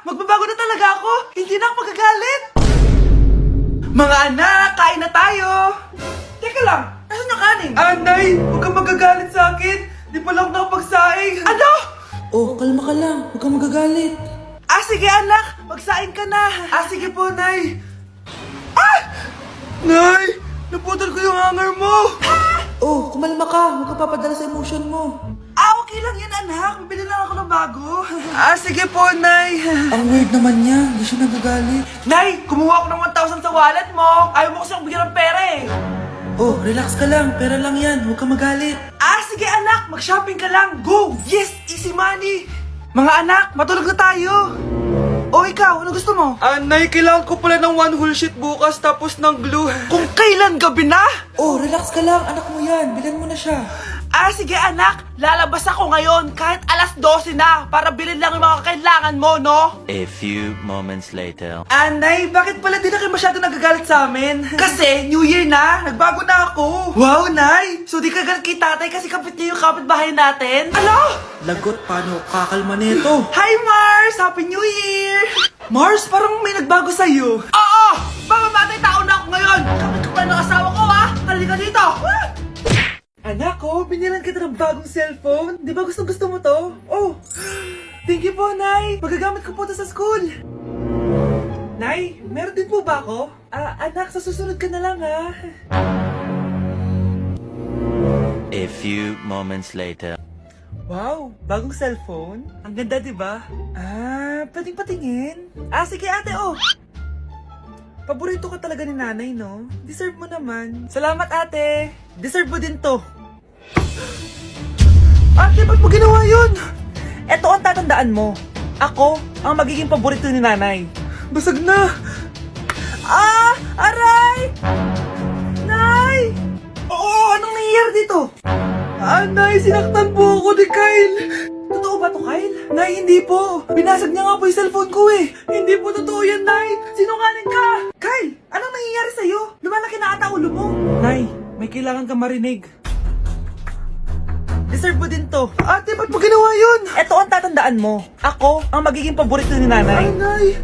Magbabago na talaga ako! Hindi na ako magagalit! Mga anak, kain na tayo! Teka lang, nasan yung kanin? Nay, huwag kang magagalit sa akin! Di pa lang nakapagsaing! Ano? Oh, kalma ka lang. Huwag kang magagalit. Sige anak, magsaing ka na! Sige po, Nay! Nay! Naputol ko yung hanger mo! Oh, kumalma ka. Huwag ka papadala sa emotion mo. Okay lang yan, anak. Bibili lang ako ng bago. Sige po, Nay. Ang weird naman niya. Hindi siya nagagalit. Nay, kumuha ako ng 1,000 sa wallet mo. Ayaw mo kasi akong bigyan ng pera eh. Oh, relax ka lang. Pera lang yan. Huwag kang magalit. Sige anak, mag-shopping ka lang. Go! Yes, easy money. Mga anak, matulog na tayo. Ikaw, ano gusto mo? Nay, kailangan ko pala ng 1 whole sheet bukas tapos ng glue. Kung kailan gabi na? Oh, relax ka lang. Anak mo yan. Bilan mo na siya. Sige anak, lalabas ako ngayon kahit alas 12 na para bilhin lang yung mga kailangan mo, no? A few moments later. Nay, bakit pala di na kayo masyado nagagalit sa amin? Kasi, New Year na, nagbago na ako. Wow, Nay! So di ka galit kay tatay kasi kapit niya yung kapitbahay natin? Ano? Lagot, paano kakalma nito? Hi, Mars! Happy New Year! Mars, parang may nagbago sa'yo. Oo! Baka matay tao na ako ngayon! Kapit ko pa ng asawa ko, ha? Halika dito! Anak ko, binilan kita ng bagong cellphone. Di ba gusto mo to? Oh! Thank you po, Nay! Magagamit ko po to sa school. Nay, meron din po ba ako? Anak, sa susunod ka na lang, ha? A few moments later. Wow, bagong cellphone? Ang ganda, di ba? Pwedeng patingin? Sige ate, oh! Paborito ka talaga ni nanay, no? Deserve mo naman. Salamat, ate! Deserve mo din to. Ate, ba't mo ginawa yun? Eto ang tatandaan mo. Ako ang magiging paborito ni nanay. Basag na! Aray! Nay! Oo, anong nangyayari dito? Nay, sinaktan po ako ni Kyle. Totoo ba to, Kyle? Nay, hindi po. Binasag niya nga po yung cellphone ko eh. Hindi po totoo yan, Nay. Sinungaling ka. Kyle, anong nangyayari sa'yo? Lumalaki na ata ulo mo. Nay, may kailangan kang marinig. Deserve mo din to. Ate, ba't mo ginawa yun? Eto ang tatandaan mo. Ako ang magiging paborito ni nanay. Nay.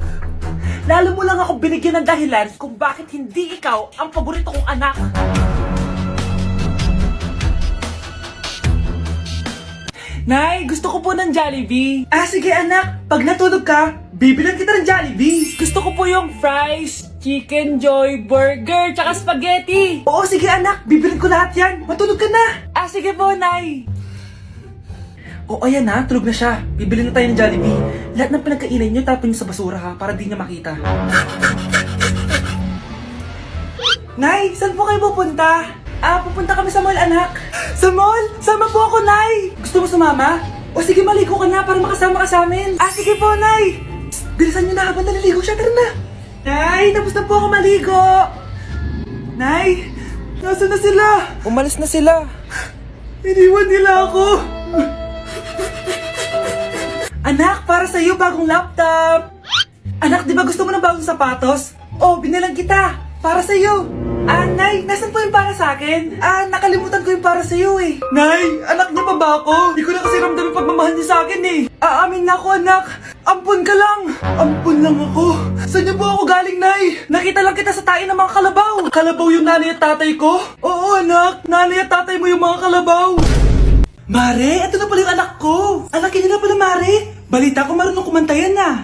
Lalo mo lang ako binigyan ng dahilan kung bakit hindi ikaw ang paborito kong anak. Nay, gusto ko po ng Jollibee. Sige anak, pag natulog ka, bibilan kita ng Jollibee. Gusto ko po yung fries, chicken joy, burger, tsaka spaghetti. Oo, sige anak, bibilan ko lahat yan. Matulog ka na. Sige po, Nay. Ayan na, tulog na siya. Bibili na tayo ng Jollibee. Lahat ng pinagkainan niyo, tapon niyo sa basura ha, para di niya makita. Nay, saan po kayo pupunta? Pupunta kami sa mall, anak. Sa mall? Sama po ako, Nay. Gusto mo sumama? Sige, maligo ka na para makasama ka sa amin. Sige po, Nay. Psst, bilisan niyo na habang naliligo siya. Tara na. Nay, tapos na po ako maligo. Nay, nasaan na sila? Umalis na sila. Iniwan nila ako. Anak, para sa'yo bagong laptop. Anak, di ba gusto mo ng bagong sapatos? Binilang kita. Para sa'yo. Nay, nasan po yung para sa akin? Nakalimutan ko yung para sa'yo eh. Nay, anak niya pa ba ako? Di ko na kasi ramdam yung pagmamahal niya sa akin eh. Aamin na ako, anak. Ampun ka lang. Ampun lang ako. Saan niyo po ako galing, Nay? Nakita lang kita sa tain ng mga kalabaw. Kalabaw yung nanay at tatay ko? Oo, anak. Nanay at tatay mo yung mga kalabaw. Mare, ito na pala yung anak ko. Anak nila pala, Mare. Balita ko marunong kumanta yan ah.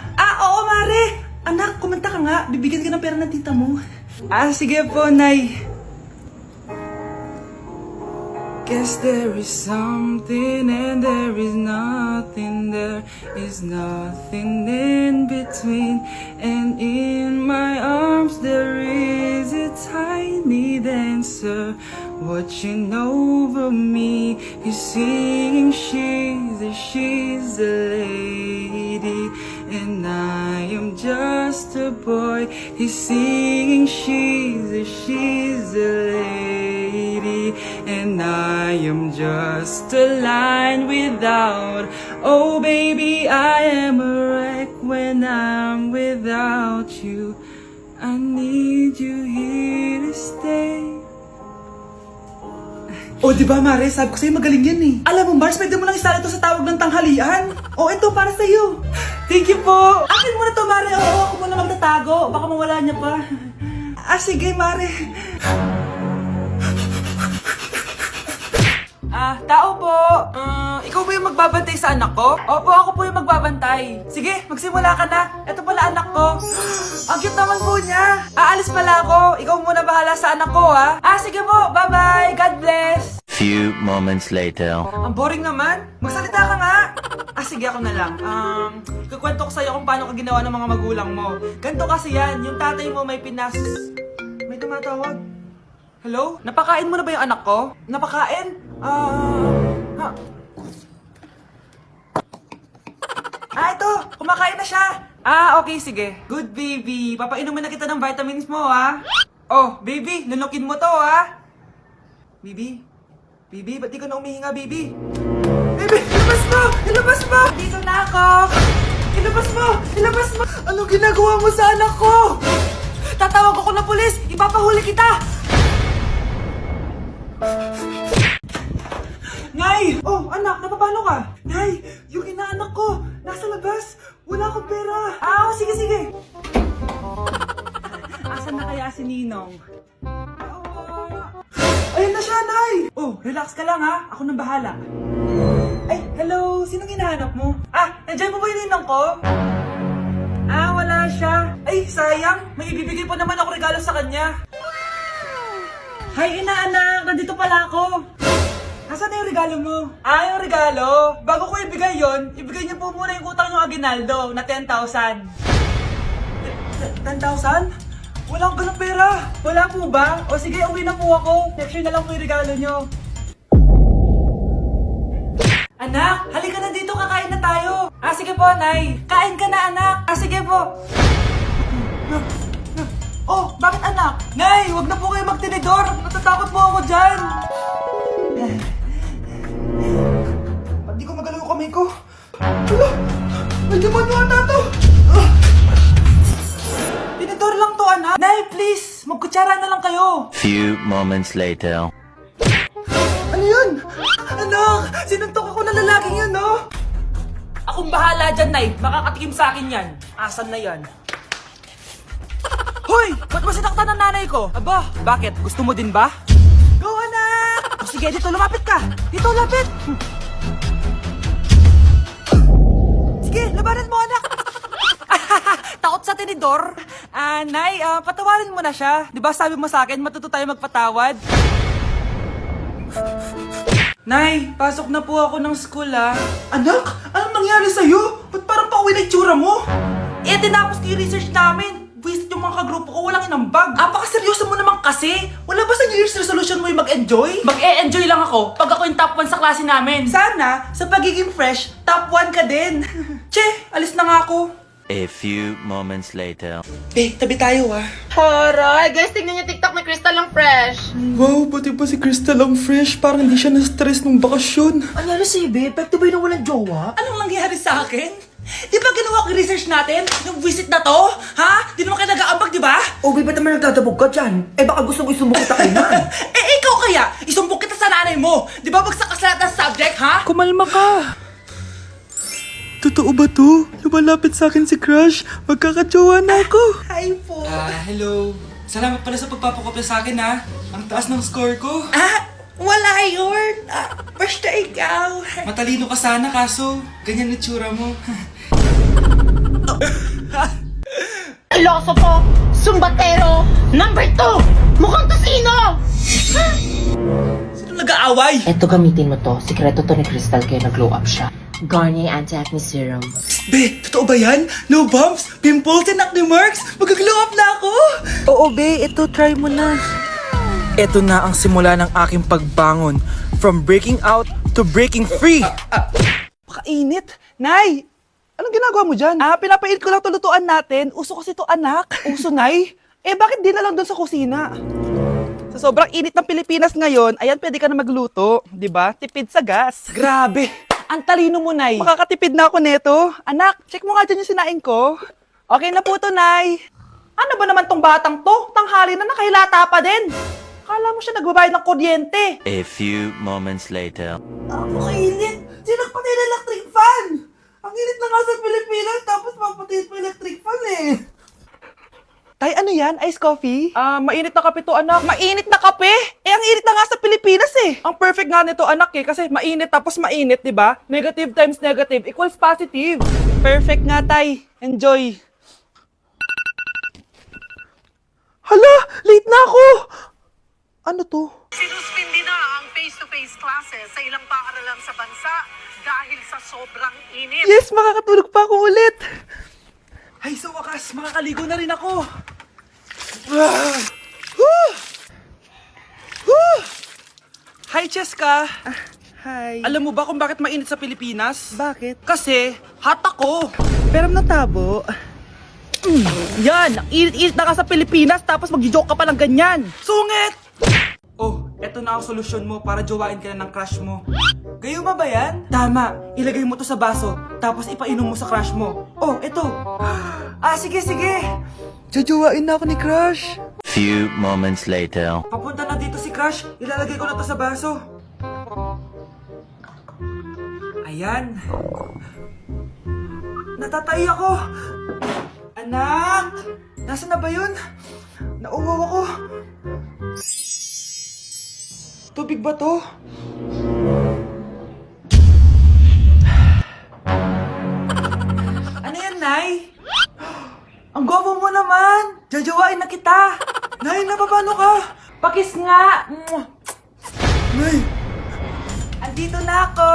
Oo, Mare. Anak, kumanta ka nga. Bibigyan ka ng pera ng tita mo. Sige po, Nay. Guess there is something and there is nothing. There is nothing in between. And in my arms there is a tiny dancer watching over me. He's singing, she's a lady, and I am just a boy. He's singing, she's a lady, and I am just a line without. Oh baby, I am a wreck when I'm without you. I need you here to stay. O, di ba, Mare? Sabi ko sa'yo magaling yan eh. Alam mo, Mars, pwede mo lang isala ito sa tawag ng tanghalian. O, ito, para sa'yo. Thank you po. Akin mo na to, Mare. Oo, ako muna magtatago. Baka mawala niya pa. Sige, Mare. Tao po. Ikaw ba yung magbabantay sa anak ko? Opo, ako po yung magbabantay. Sige, magsimula ka na. Ito pala anak ko. Ang cute naman po niya. Aalis pala ako. Ikaw muna bahala sa anak ko, ha? Sige po. Bye-bye. God bless. Few moments later. Ang boring naman. Magsalita ka nga. Sige, ako na lang. Kukwento ko sa'yo kung paano ka ginawa ng mga magulang mo. Ganto kasi yan. Yung tatay mo may May tumatawag. Hello? Napakain mo na ba yung anak ko? Napakain? Ito! Kumakain na siya! Okay, sige. Good, baby. Papainumin na kita ng vitamins mo, ha? Oh, baby, lunukin mo to, ha? Baby? Baby, ba't di ka na umihinga, baby? Baby, ilabas mo! Ilabas mo! Dito na ako! Ilabas mo! Ilabas mo! Anong ginagawa mo sa anak ko? Tatawag ako ng pulis! Ipapahuli kita! Nay! Oh, anak, napapalo ka? Nay, yung inaanak ko, nasa labas. Wala akong pera. Sige, sige. Asan na kaya si Ninong? Ayun na siya, Nay! Oh, relax ka lang ha. Ako nang bahala. Ay, hello. Sinong hinahanap mo? Nandiyan mo ba yung Ninong ko? Wala siya. Ay, sayang. May ibibigay pa naman ako regalo sa kanya. Hi, inaanak! Nandito pala ako! Nasaan na yung regalo mo? Yung regalo? Bago ko ibigay yon, ibigay niyo po muna yung utang yung Aguinaldo na 10,000. 10,000? Wala akong ganong pera. Wala po ba? O sige, uwi na po ako. Next year na lang po yung regalo niyo. Anak, halika na dito, kakain na tayo. Sige po, Nay. Kain ka na, anak. Sige po. Oh, bakit anak? Nay, wag na po kayo magtinidor. Natatakot po ako dyan. Ba't di ko magalaw yung kamay ko? Hala, may demonyo ata to. Tinidor lang to, anak. Nay, please, magkutsara na lang kayo. Few moments later. Ano yun? Anak, sinuntok ako na lalaking yun, no? Akong bahala dyan, Nay. Makakatikim sa akin yan. Asan na yan? Hoy! Ba't mo sinaktan ng nanay ko? Aba, bakit? Gusto mo din ba? Go, anak! Sige, dito, lumapit ka! Dito, lapit! Sige, labanan mo, anak! Takot sa tinidor? Nay, patawarin mo na siya. Di ba sabi mo sa akin, matuto tayo magpatawad? Nay, pasok na po ako ng school, Anak, anong nangyari sa'yo? Ba't parang pauwi na itsura mo? Tinapos ko yung research namin. Visit yung mga kagrupo ko, walang inambag. Apaka-seryoso mo naman kasi. Wala ba sa New Year's resolution mo yung mag-enjoy? Mag-e-enjoy lang ako pag ako yung top 1 sa klase namin. Sana, sa pagiging fresh, top 1 ka din. Che, alis na nga ako. A few moments later. Tabi tayo Horay! Guys, tingnan niyo TikTok ni Crystal ang fresh. Wow, pati ba si Crystal ang fresh? Parang hindi siya na-stress nung bakasyon. Anyari si Ibe? Pekto ba yun walang jowa? Anong nangyari sa akin? Di ba ginawa ko yung research natin? Yung visit na to? Ha? Di naman kayo nag-aambag, di ba? O, ba't naman nagdadabog ka dyan? Baka gusto mo isumbok kita kay Nan. Ikaw kaya? Isumbok kita sa nanay mo. Di ba bagsak ka sa lahat ng subject, ha? Kumalma ka. Totoo ba to? Lumalapit sa akin si Crush. Magkakajowa na ako. Hi po. Hello. Salamat pala sa pagpapakopya sa akin, ha. Ang taas ng score ko. Wala yun. Basta ikaw. Matalino ka sana, kaso ganyan yung tsura mo. Iloso Sumbatero, number 2! Mukhang tosino! Sino nag-aaway? Eto, gamitin mo to. Sikreto to ni Crystal kaya nag-glow up siya. Garnier Anti-Acne Serum. Be, totoo ba yan? No bumps, pimples, and acne marks? Mag-glow up na ako! Oo, be. Ito, try mo na. Ito na ang simula ng aking pagbangon. From breaking out to breaking free. Pakainit. Nay, anong ginagawa mo dyan? Pinapait ko lang to lutuan natin. Uso kasi to, anak. Uso, Nay? Bakit di na lang doon sa kusina? Sa sobrang init ng Pilipinas ngayon, ayan, pwede ka na magluto. Di ba? Tipid sa gas. Grabe. Ang talino mo, Nay. Makakatipid na ako neto. Anak, check mo nga dyan yung sinaing ko. Okay na po to, Nay. Ano ba naman tong batang to? Tanghali na, nakahilata pa din. Kala Kala mo siya nagbabayad ng kuryente. A few moments later. Napakainit! Sinakpan yung electric fan! Ang init na nga sa Pilipinas, tapos papatayin pa electric fan eh! Tay, ano yan? Ice coffee? Mainit na kape to, anak. Mainit na kape? Eh, ang init na nga sa Pilipinas eh. Ang perfect nga nito, anak eh. Kasi mainit tapos mainit, di ba? Negative times negative equals positive. Perfect nga, Tay. Enjoy. Hala! Late na ako! Ano to? Sinuspindi na ang face-to-face classes sa ilang paaralan sa bansa dahil sa sobrang init. Yes, makakatulog pa ako ulit. Ay, sa wakas, makakaligo na rin ako! Hi, Cheska. Hi. Alam mo ba kung bakit mainit sa Pilipinas? Bakit? Kasi, hot ako. Pero natabo. Yan, ang init-init na ka sa Pilipinas tapos mag-joke ka pa ng ganyan. Sungit! Oh, eto na ang solusyon mo para jowain ka na ng crush mo. Gayuma ba yan? Tama, ilagay mo to sa baso, tapos ipainom mo sa crush mo. Oh, eto. Sige, sige! Jajawain na ako ni Crush. Few moments later. Papunta na dito si Crush, ilalagay ko na to sa baso. Ayan. Natatay ako! Anak! Nasaan na ba yun? Nauwaw ako. Tubig ba to? Ano yan, Nay? Ang gwapo mo naman! Jajawain na kita! Nay, napapano ka? Pakis nga! Nay, Andito na ako!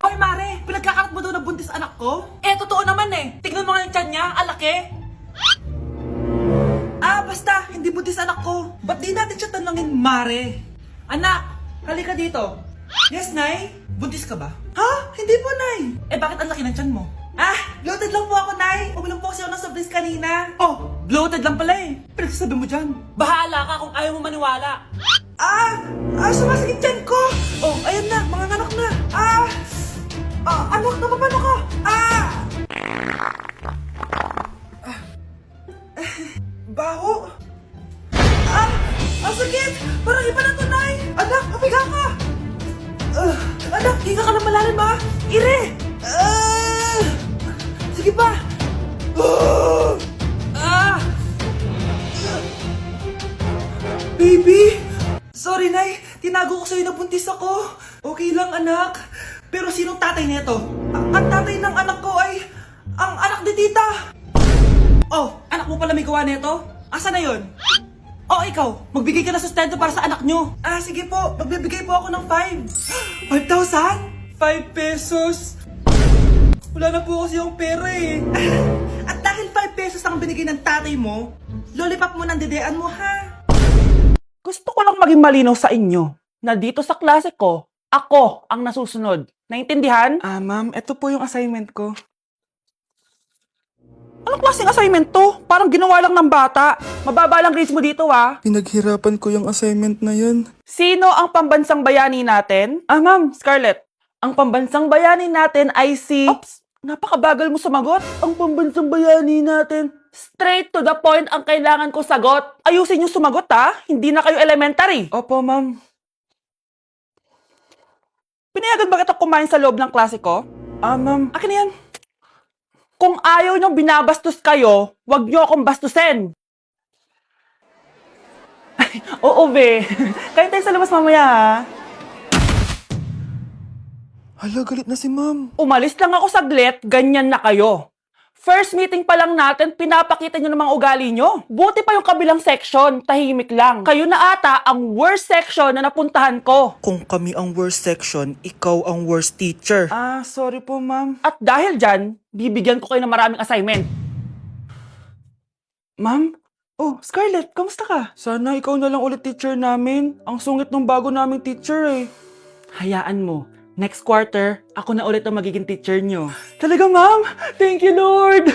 Hoy, Mare! Pinagkakarat mo daw na buntis anak ko? Eh, totoo naman eh! Tignan mo nga yung tiyan niya, alaki! Basta! Hindi buntis anak ko! Ba't di natin siya tanongin, Mare? Anak! Halika dito! Yes, Nay? Buntis ka ba? Ha? Hindi po, Nay! Eh, bakit ang laki ng tiyan mo? Bloated lang po ako, Nay! Uminom po kasi ako ng sobris kanina! Oh, bloated lang pala eh! Pinagsasabi mo dyan! Bahala ka kung ayaw mo maniwala! Sumasakit tiyan ko! Oh, ayan na! Mga anak na! Anak, napapano ka? Baho! Ang sakit! Parang iba na to, Nay! Anak, papiga ka! Anak, higa ka na malalim, ha? Ire! Sige pa! Baby! Sorry, Nay. Tinago ko sa'yo na buntis ako. Okay lang, anak. Pero sinong tatay nito? Ang tatay ng anak ko ay ang anak ni tita. Oh, anak mo pala may gawa nito? Asa na yon? Oh, ikaw, magbigay ka ng sustento para sa anak nyo. Sige po, magbibigay po ako ng 5. 5,000? 5 pesos? Wala na po kasi yung pera eh. At dahil 5 pesos ang binigay ng tatay mo, lollipop mo ng dedean mo, ha? Gusto ko lang maging malinaw sa inyo na dito sa klase ko, ako ang nasusunod. Naintindihan? ma'am, ito po yung assignment ko. Anong klaseng assignment to? Parang ginawa lang ng bata. Mababa lang grades mo dito, ha? Pinaghirapan ko yung assignment na yun. Sino ang pambansang bayani natin? Ma'am, Scarlett. Ang pambansang bayani natin ay si... Oops! Napakabagal mo sumagot. Ang pambansang bayani natin. Straight to the point ang kailangan ko sagot. Ayusin yung sumagot, ha? Hindi na kayo elementary. Opo, ma'am. Pinayagan ba kita kumain sa loob ng klase ko? Ma'am. Akin na yan. Kung ayaw niyong binabastos kayo, wag niyo akong bastusin. Oo, be. Kain tayo sa labas mamaya, ha? Hala, galit na si ma'am. Umalis lang ako saglit, ganyan na kayo. First meeting pa lang natin, pinapakita nyo ng mga ugali nyo. Buti pa yung kabilang section, tahimik lang. Kayo na ata ang worst section na napuntahan ko. Kung kami ang worst section, ikaw ang worst teacher. Sorry po, ma'am. At dahil dyan, bibigyan ko kayo ng maraming assignment. Ma'am? Oh, Scarlett, kamusta ka? Sana ikaw na lang ulit teacher namin. Ang sungit ng bago naming teacher eh. Hayaan mo. Next quarter, ako na ulit ang magiging teacher nyo. Talaga, ma'am? Thank you, Lord!